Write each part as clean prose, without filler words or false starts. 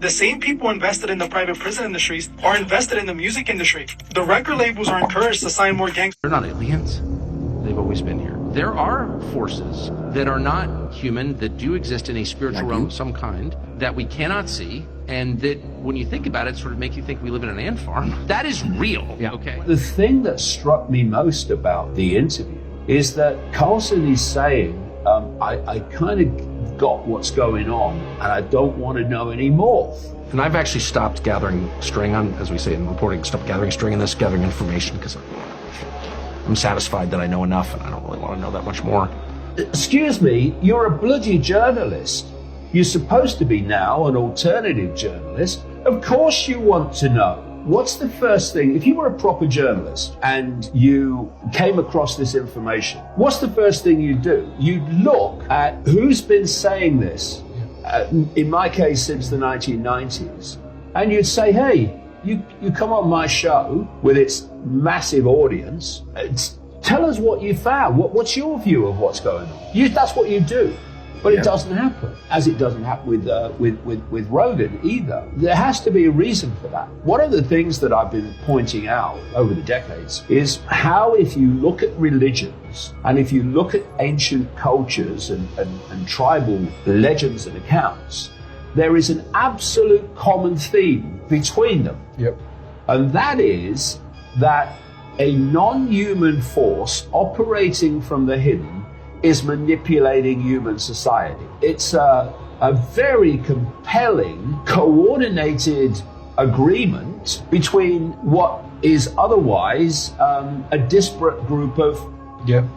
The same people invested in the private prison industries are invested in the music industry. The record labels are encouraged to sign more gangs. They're not aliens. They've always been here. There are forces that are not human, that do exist in a spiritual realm of some kind, that we cannot see, and that when you think about it, sort of make you think we live in an ant farm. That is real, okay? The thing that struck me most about the interview is that Carlson is saying, I kind of got what's going on, and I don't want to know anymore. And I've actually stopped gathering string on, as we say in reporting, stopped gathering string in this, gathering information, because I'm satisfied that I know enough, and I don't really want to know that much more. Excuse me, you're a bloody journalist. You're supposed to be now an alternative journalist. Of course you want to know. What's the first thing, if you were a proper journalist and you came across this information, what's the first thing you'd do? You'd look at who's been saying this, in my case since the 1990s, and you'd say, hey, you come on my show with its massive audience, tell us what you found. What's your view of what's going on? That's what you do. But it doesn't happen, as it doesn't happen with Rogan either. There has to be a reason for that. One of the things that I've been pointing out over the decades is how, if you look at religions and if you look at ancient cultures and tribal legends and accounts, there is an absolute common theme between them. And that is that a non-human force operating from the hidden is manipulating human society. It's a very compelling, coordinated agreement between what is otherwise a disparate group of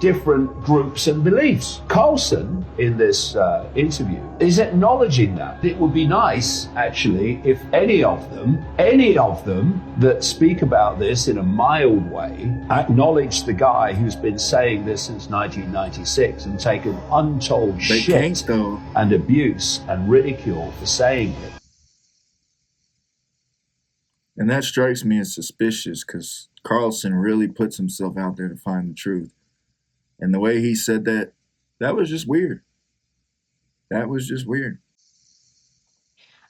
different groups and beliefs. Carlson, in this interview, is acknowledging that. It would be nice, actually, if any of them that speak about this in a mild way acknowledge the guy who's been saying this since 1996 and taken untold shit and abuse and ridicule for saying it. And that strikes me as suspicious, because Carlson really puts himself out there to find the truth. And the way he said that, that was just weird. That was just weird.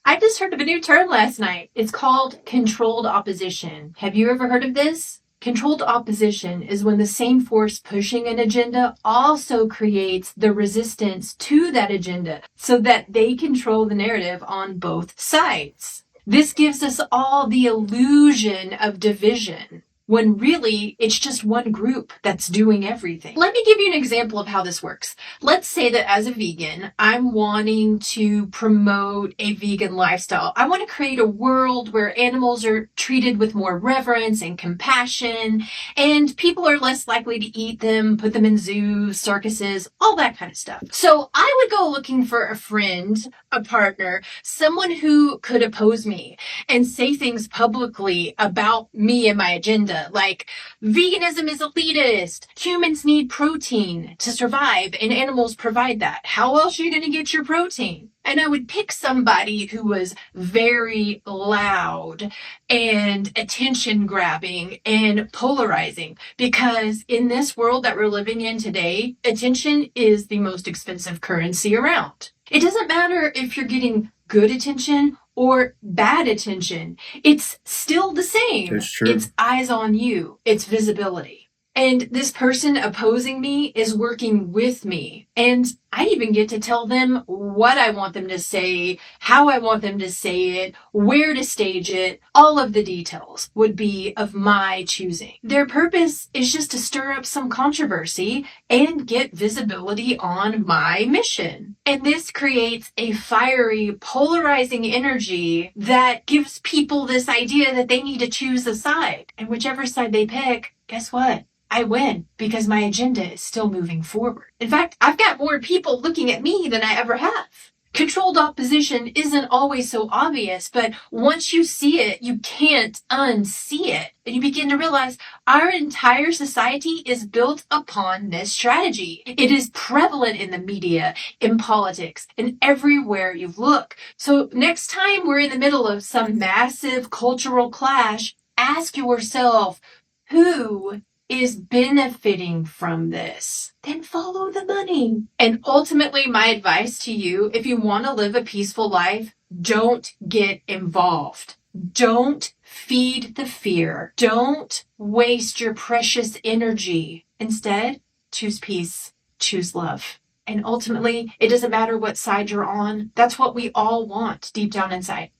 I just heard of a new term last night. It's called controlled opposition. Have you ever heard of this? Controlled opposition is when the same force pushing an agenda also creates the resistance to that agenda so that they control the narrative on both sides. This gives us all the illusion of division, when really it's just one group that's doing everything. Let me give you an example of how this works. Let's say that as a vegan, I'm wanting to promote a vegan lifestyle. I want to create a world where animals are treated with more reverence and compassion, and people are less likely to eat them, put them in zoos, circuses, all that kind of stuff. So I would go looking for a friend, a partner, someone who could oppose me and say things publicly about me and my agenda. Like, veganism is elitist. Humans need protein to survive, and animals provide that. How else are you going to get your protein? And I would pick somebody who was very loud and attention grabbing and polarizing, because in this world that we're living in today, attention is the most expensive currency around. It doesn't matter if you're getting good attention or bad attention. It's still the same. That's true. It's eyes on you. It's visibility. And this person opposing me is working with me. And I even get to tell them what I want them to say, how I want them to say it, where to stage it. All of the details would be of my choosing. Their purpose is just to stir up some controversy and get visibility on my mission. And this creates a fiery, polarizing energy that gives people this idea that they need to choose a side. And whichever side they pick, guess what? I win, because my agenda is still moving forward. In fact, I've got more people looking at me than I ever have. Controlled opposition isn't always so obvious, but once you see it, you can't unsee it. And you begin to realize our entire society is built upon this strategy. It is prevalent in the media, in politics, and everywhere you look. So next time we're in the middle of some massive cultural clash, ask yourself, who is benefiting from this, then follow the money. And ultimately, my advice to you, if you want to live a peaceful life, don't get involved. Don't feed the fear. Don't waste your precious energy. Instead, choose peace, choose love. And ultimately, it doesn't matter what side you're on. That's what we all want deep down inside.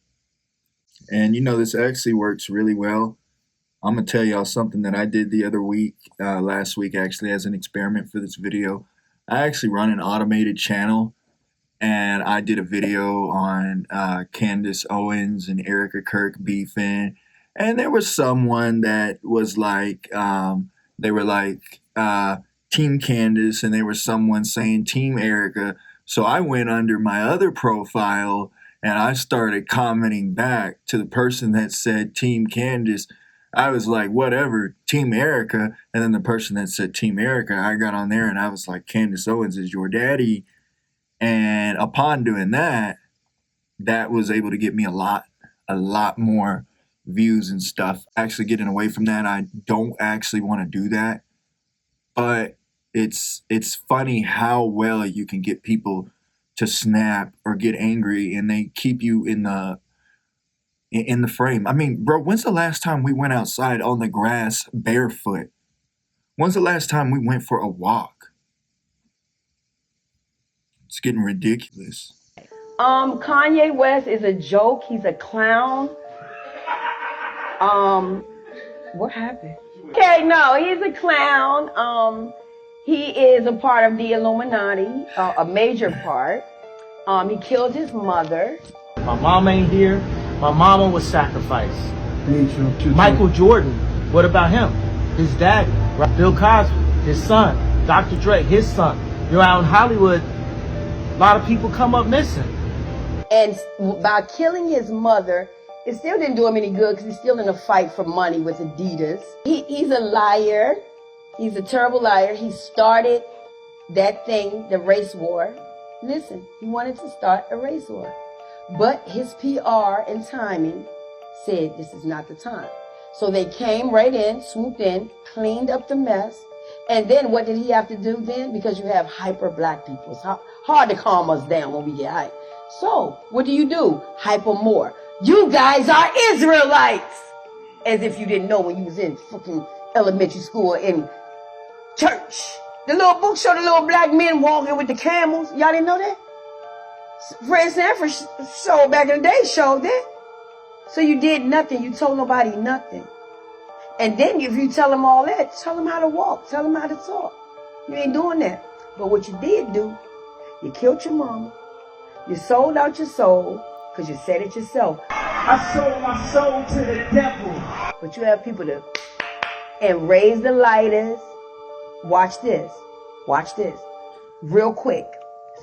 And this actually works really well. I'm going to tell y'all something that I did the other week, last week actually, as an experiment for this video. I actually run an automated channel, and I did a video on Candace Owens and Erica Kirk beefing. And there was someone that was like, they were like Team Candace, and there was someone saying Team Erica. So I went under my other profile and I started commenting back to the person that said Team Candace. I was like, whatever, Team Erica. And then the person that said Team Erica, I got on there and I was like, Candace Owens is your daddy. And upon doing that, that was able to get me a lot more views and stuff. Actually getting away from that, I don't actually want to do that. But it's funny how well you can get people to snap or get angry, and they keep you in the frame. I mean, bro, when's the last time we went outside on the grass barefoot? When's the last time we went for a walk? It's getting ridiculous. Kanye West is a joke. He's a clown. What happened? Okay, no, he's a clown. He is a part of the Illuminati, a major part. He killed his mother. My mom ain't here. My mama was sacrificed. Michael Jordan, what about him? His daddy, Bill Cosby, his son, Dr. Dre, his son. Out in Hollywood, a lot of people come up missing. And by killing his mother, it still didn't do him any good because he's still in a fight for money with Adidas. He's a liar. He's a terrible liar. He started that thing, the race war. Listen, he wanted to start a race war. But his PR and timing said this is not the time. So they came right in, swooped in, cleaned up the mess. And then what did he have to do then? Because you have hyper black people. It's hard to calm us down when we get hype. So what do? Hyper more. You guys are Israelites. As if you didn't know when you was in fucking elementary school in church. The little book showed the little black men walking with the camels. Y'all didn't know that? Fred Sanford show back in the day showed that. So you did nothing. You told nobody nothing. And then if you tell them all that, tell them how to walk. Tell them how to talk. You ain't doing that. But what you did do, you killed your mama. You sold out your soul because you said it yourself. I sold my soul to the devil. But you have people to and raise the lighters. Watch this. Watch this. Real quick.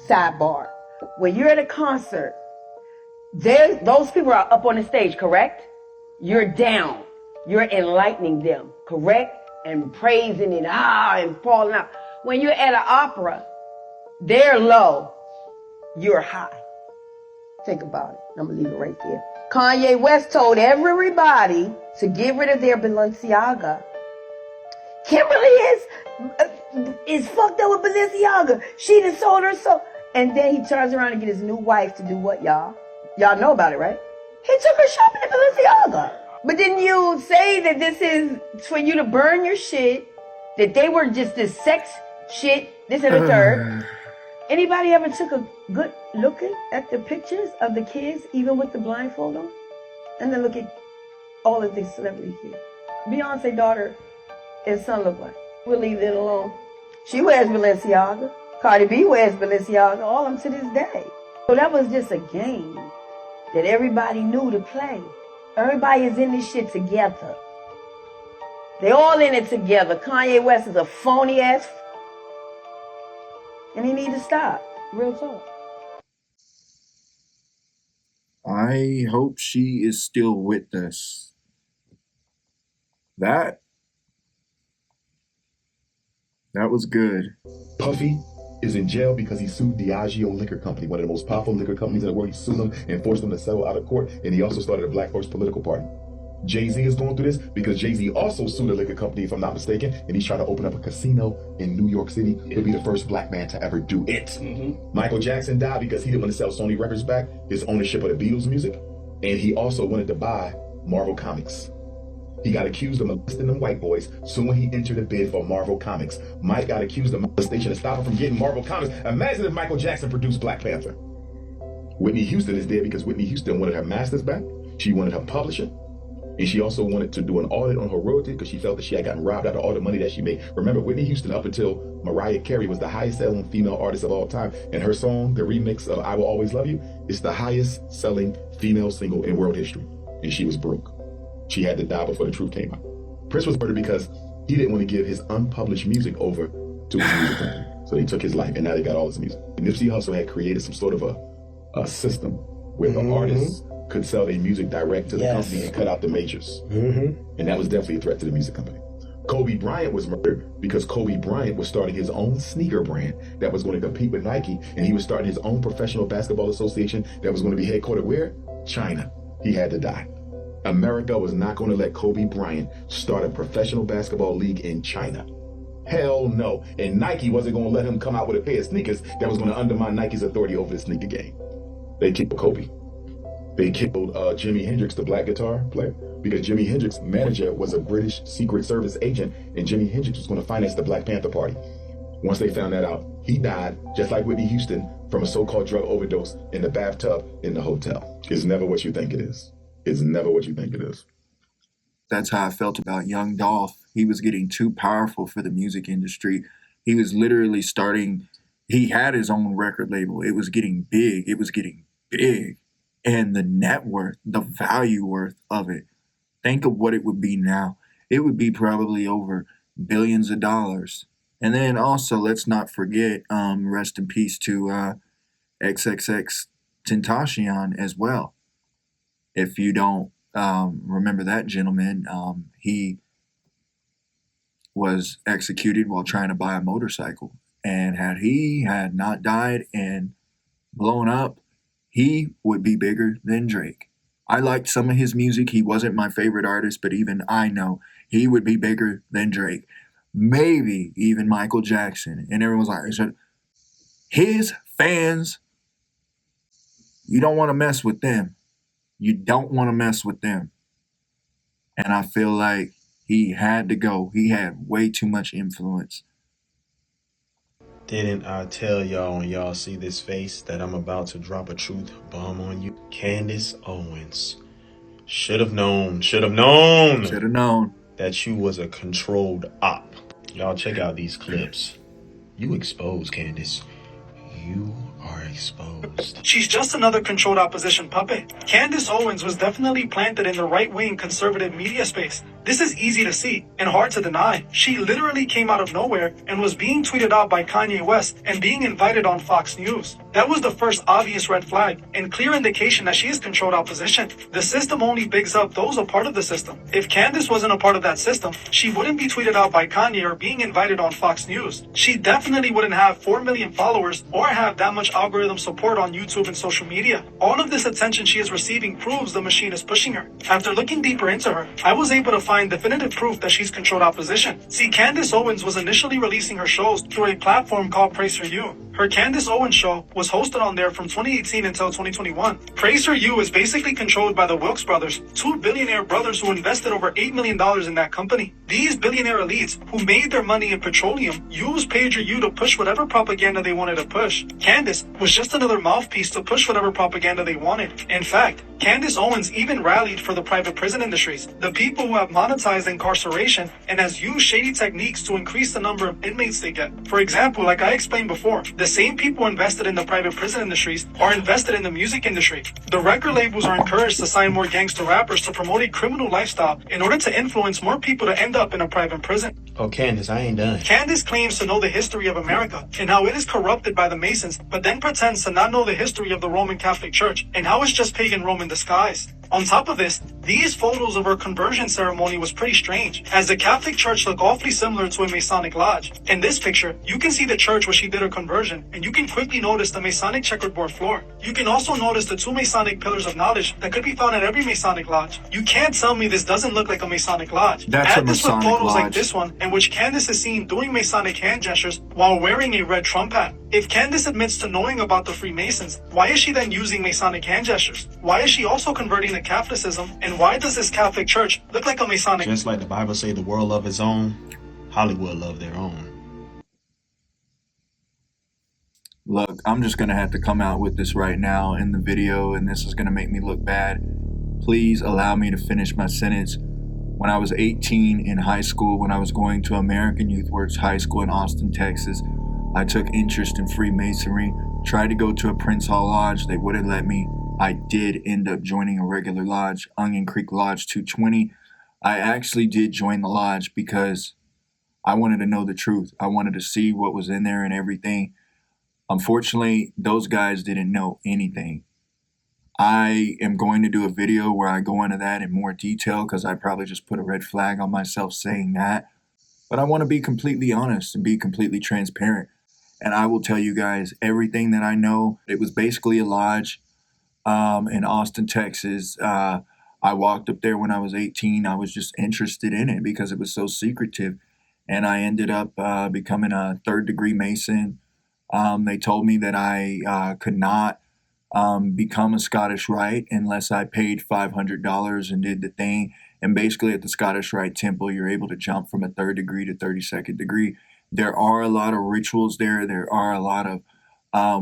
Sidebar. When you're at a concert, those people are up on the stage, correct? You're down. You're enlightening them, correct? And praising it, and falling out. When you're at an opera, they're low. You're high. Think about it. I'm going to leave it right there. Kanye West told everybody to get rid of their Balenciaga. Kimberly is fucked up with Balenciaga. She done sold her soul. And then he turns around and get his new wife to do what, y'all? Y'all know about it, right? He took her shopping at Balenciaga. But didn't you say that this is for you to burn your shit, that they were just this sex shit, this and the third? Anybody ever took a good look at the pictures of the kids, even with the blindfold on? And then look at all of these celebrities here. Beyonce's daughter and son look like. We'll leave it alone. She wears Balenciaga. Cardi B wears Balenciaga, all of them to this day. So that was just a game that everybody knew to play. Everybody is in this shit together. They all in it together. Kanye West is a phony ass. And he need to stop. Real talk. I hope she is still with us. That was good. Puffy is in jail because he sued Diageo Liquor Company, one of the most powerful liquor companies in the world. He sued them and forced them to settle out of court. And he also started a Black Horse political party. Jay-Z is going through this because Jay-Z also sued a liquor company, if I'm not mistaken, and he's trying to open up a casino in New York City. He'll be the first black man to ever do it. Michael Jackson died because he didn't want to sell Sony Records back, his ownership of the Beatles music, and he also wanted to buy Marvel Comics. He got accused of molesting them white boys, so when he entered a bid for Marvel Comics, Mike got accused of molestation to stop him from getting Marvel Comics. Imagine if Michael Jackson produced Black Panther. Whitney Houston is dead because Whitney Houston wanted her masters back. She wanted her publishing. And she also wanted to do an audit on her royalty because she felt that she had gotten robbed out of all the money that she made. Remember, Whitney Houston, up until Mariah Carey, was the highest selling female artist of all time. And her song, the remix of I Will Always Love You, is the highest selling female single in world history. And she was broke. She had to die before the truth came out. Prince was murdered because he didn't want to give his unpublished music over to his music company. So they took his life, and now they got all his music. Nipsey Hussle had created some sort of a system where the artists could sell their music direct to the company and cut out the majors. And that was definitely a threat to the music company. Kobe Bryant was murdered because Kobe Bryant was starting his own sneaker brand that was going to compete with Nike, and he was starting his own professional basketball association that was going to be headquartered where? China. He had to die. America was not going to let Kobe Bryant start a professional basketball league in China. Hell no. And Nike wasn't going to let him come out with a pair of sneakers that was going to undermine Nike's authority over the sneaker game. They killed Kobe. They killed Jimi Hendrix, the black guitar player, because Jimi Hendrix's manager was a British Secret Service agent, and Jimi Hendrix was going to finance the Black Panther Party. Once they found that out, he died, just like Whitney Houston, from a so-called drug overdose in the bathtub in the hotel. It's never what you think it is. It's never what you think it is. That's how I felt about Young Dolph. He was getting too powerful for the music industry. He was literally starting, he had his own record label. It was getting big. It was getting big. And the net worth, the value worth of it, think of what it would be now. It would be probably over billions of dollars. And then also, let's not forget, rest in peace to XXX Tentacion as well. If you don't remember that gentleman, he was executed while trying to buy a motorcycle. And had he had not died and blown up, he would be bigger than Drake. I liked some of his music. He wasn't my favorite artist, but even I know he would be bigger than Drake. Maybe even Michael Jackson. And everyone's like, his fans, you don't want to mess with them. You don't want to mess with them. And I feel like he had to go. He had way too much influence. Didn't I tell y'all when y'all see this face that I'm about to drop a truth bomb on you? Candace Owens. Should have known that you was a controlled op. Y'all check out these clips. You exposed, Candace. You are exposed. She's just another controlled opposition puppet. Candace Owens was definitely planted in the right-wing conservative media space. This is easy to see and hard to deny. She literally came out of nowhere and was being tweeted out by Kanye West and being invited on Fox News. That was the first obvious red flag and clear indication that she is controlled opposition. The system only bigs up those a part of the system. If Candace wasn't a part of that system, she wouldn't be tweeted out by Kanye or being invited on Fox News. She definitely wouldn't have 4 million followers or have that much algorithm support on YouTube and social media. All of this attention she is receiving proves the machine is pushing her. After looking deeper into her, I was able to find definitive proof that she's controlled opposition. See, Candace Owens was initially releasing her shows through a platform called Praise For You. Her Candace Owens show was hosted on there from 2018 until 2021. Praise For You is basically controlled by the Wilks brothers, 2 billionaire brothers who invested over $8 million in that company. These billionaire elites, who made their money in petroleum, used PagerU to push whatever propaganda they wanted to push. Candace was just another mouthpiece to push whatever propaganda they wanted. In fact, Candace Owens even rallied for the private prison industries, the people who have monetized incarceration and has used shady techniques to increase the number of inmates they get. For example, like I explained before, the same people invested in the private prison industries are invested in the music industry. The record labels are encouraged to sign more gangster rappers to promote a criminal lifestyle in order to influence more people to end up in a private prison. Oh, Candace, I ain't done. Candace claims to know the history of America and how it is corrupted by the Masons, but then pretends to not know the history of the Roman Catholic Church and how it's just pagan Rome in disguise. On top of this, These photos of her conversion ceremony was pretty strange, as the Catholic Church looked awfully similar to a Masonic lodge. In this picture, you can see the church where she did her conversion, and you can quickly notice the Masonic checkerboard floor. You can also notice the 2 Masonic pillars of knowledge that could be found at every Masonic lodge. You can't tell me this doesn't look like a Masonic lodge. That's Add a this with Masonic photos like lodge. this one, in which Candace is seen doing Masonic hand gestures while wearing a red Trump hat. If Candace admits to knowing about the Freemasons, why is she then using Masonic hand gestures? Why is she also converting to Catholicism? And why does this Catholic Church look like a Masonic? Just like the Bible say the world love its own, Hollywood love their own. Look, I'm just going to have to come out with this right now in the video, and this is going to make me look bad. Please allow me to finish my sentence. When I was 18 in high school, when I was going to American Youth Works High School in Austin, Texas, I took interest in Freemasonry, tried to go to a Prince Hall Lodge. They wouldn't let me. I did end up joining a regular lodge, Onion Creek Lodge 220. I actually did join the lodge because I wanted to know the truth. I wanted to see what was in there and everything. Unfortunately, those guys didn't know anything. I am going to do a video where I go into that in more detail because I probably just put a red flag on myself saying that. But I want to be completely honest and be completely transparent. And I will tell you guys everything that I know. It was basically a lodge in Austin, Texas. I walked up there when I was 18. I was just interested in it because it was so secretive. And I ended up becoming a 3rd degree Mason. They told me that I could not become a Scottish Rite unless I paid $500 and did the thing. And basically at the Scottish Rite Temple, you're able to jump from a 3rd degree to 32nd degree. There are a lot of rituals there. There are a lot of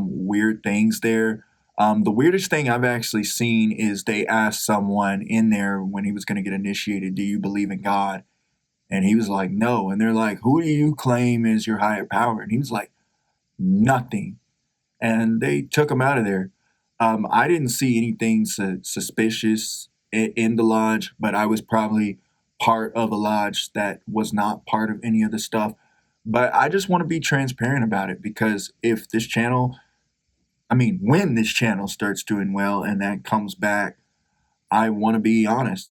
weird things there. The weirdest thing I've actually seen is they asked someone in there when he was going to get initiated, do you believe in God? And he was like, no. And they're like, who do you claim is your higher power? And he was like, nothing. And they took him out of there. I didn't see anything suspicious in the lodge, but I was probably part of a lodge that was not part of any of the stuff. But I just want to be transparent about it because if this channel, when this channel starts doing well and that comes back, I want to be honest.